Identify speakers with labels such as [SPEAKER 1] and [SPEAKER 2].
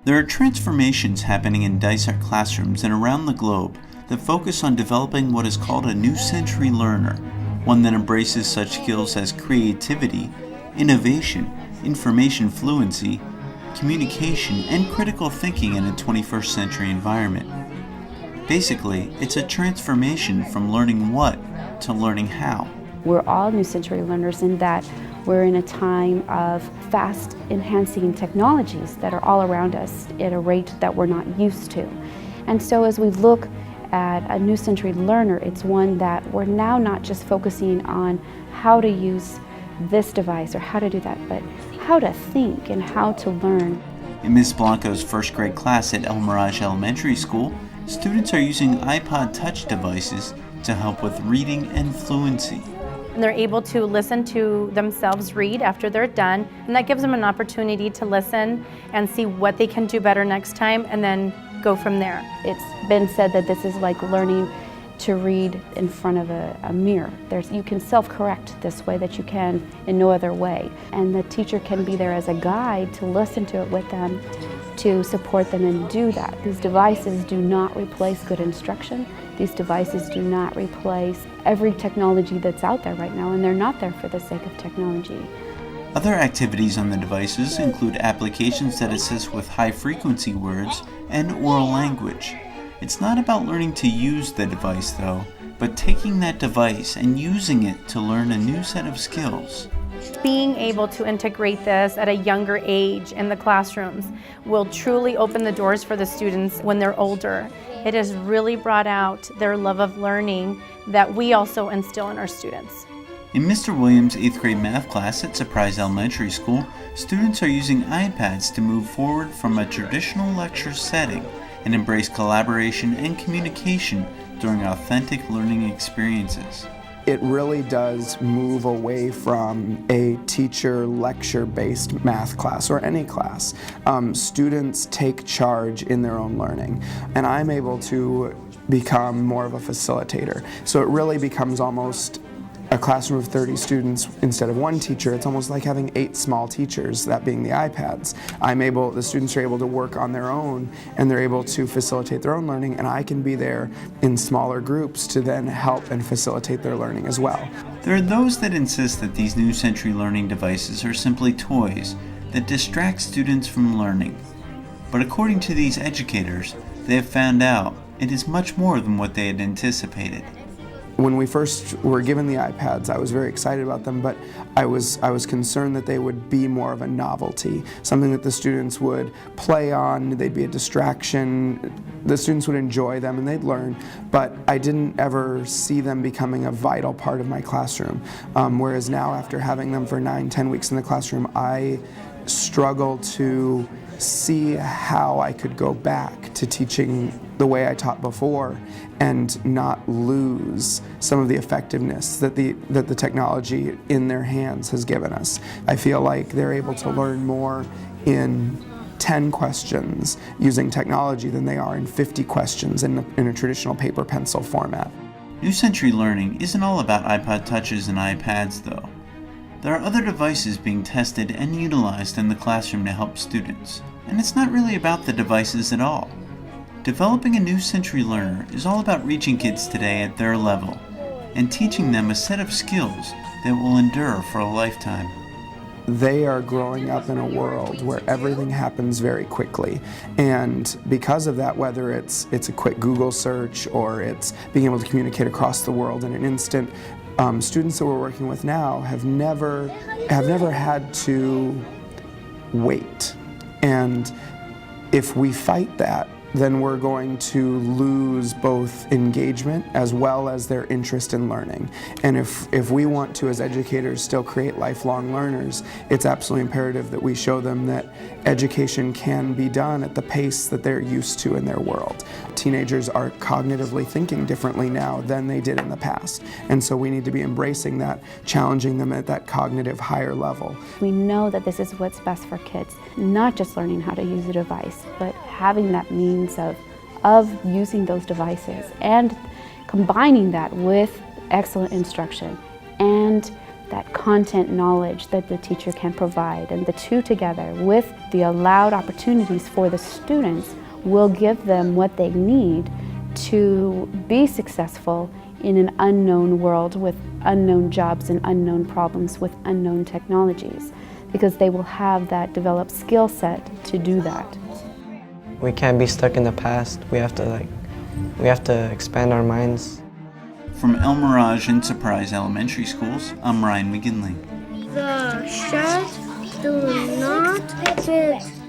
[SPEAKER 1] There are transformations happening in Dysart classrooms and around the globe that focus on developing what is called a new century learner, one that embraces such skills as creativity, innovation, information fluency, communication, and critical thinking in a 21st century environment. Basically, it's a transformation from learning what to learning how.
[SPEAKER 2] We're all new century learners in that we're in a time of fast enhancing technologies that are all around us at a rate that we're not used to. And so as we look at a new century learner, it's one that we're now not just focusing on how to use this device or how to do that, but how to think and how to learn.
[SPEAKER 1] In Ms. Blanco's first grade class at El Mirage Elementary School, students are using iPod Touch devices to help with reading and fluency.
[SPEAKER 3] And they're able to listen to themselves read after they're done, and that gives them an opportunity to listen and see what they can do better next time and then go from there.
[SPEAKER 2] It's been said that this is like learning to read in front of a mirror. You can self-correct this way that you can in no other way. And the teacher can be there as a guide to listen to it with them, to support them and do that. These devices do not replace good instruction. These devices do not replace every technology that's out there right now, and they're not there for the sake of technology.
[SPEAKER 1] Other activities on the devices include applications that assist with high-frequency words and oral language. It's not about learning to use the device, though, but taking that device and using it to learn a new set of skills.
[SPEAKER 3] Being able to integrate this at a younger age in the classrooms will truly open the doors for the students when they're older. It has really brought out their love of learning that we also instill in our students.
[SPEAKER 1] In Mr. Williams' 8th grade math class at Surprise Elementary School, students are using iPads to move forward from a traditional lecture setting and embrace collaboration and communication during authentic learning experiences.
[SPEAKER 4] It really does move away from a teacher lecture-based math class or any class. Students take charge in their own learning, and I'm able to become more of a facilitator. So it really becomes almost a classroom of 30 students instead of one teacher. It's almost like having 8 small teachers, that being the iPads. The students are able to work on their own, and they're able to facilitate their own learning, and I can be there in smaller groups to then help and facilitate their learning as well.
[SPEAKER 1] There are those that insist that these new century learning devices are simply toys that distract students from learning. But according to these educators, they have found out it is much more than what they had anticipated.
[SPEAKER 4] When we first were given the iPads, I was very excited about them, but I was concerned that they would be more of a novelty, something that the students would play on, they'd be a distraction, the students would enjoy them and they'd learn, but I didn't ever see them becoming a vital part of my classroom. Whereas now, after having them for 9-10 weeks in the classroom, I struggle to see how I could go back to teaching the way I taught before and not lose some of the effectiveness that the technology in their hands has given us. I feel like they're able to learn more in 10 questions using technology than they are in 50 questions in a traditional paper pencil format.
[SPEAKER 1] New century learning isn't all about iPod Touches and iPads, though. There are other devices being tested and utilized in the classroom to help students, and it's not really about the devices at all. Developing a new century learner is all about reaching kids today at their level and teaching them a set of skills that will endure for a lifetime.
[SPEAKER 4] They are growing up in a world where everything happens very quickly, and because of that, whether it's a quick Google search or it's being able to communicate across the world in an instant, students that we're working with now have never had to wait. And if we fight that, then we're going to lose both engagement as well as their interest in learning. And if we want to, as educators, still create lifelong learners, it's absolutely imperative that we show them that education can be done at the pace that they're used to in their world. Teenagers are cognitively thinking differently now than they did in the past. And so we need to be embracing that, challenging them at that cognitive higher level.
[SPEAKER 2] We know that this is what's best for kids, not just learning how to use a device, but having that means of using those devices and combining that with excellent instruction and that content knowledge that the teacher can provide, and the two together with the allowed opportunities for the students will give them what they need to be successful in an unknown world with unknown jobs and unknown problems with unknown technologies, because they will have that developed skill set to do that.
[SPEAKER 5] We can't be stuck in the past. We have to expand our minds.
[SPEAKER 1] From El Mirage and Surprise Elementary Schools, I'm Ryan McGinley.
[SPEAKER 6] The shirts do not fit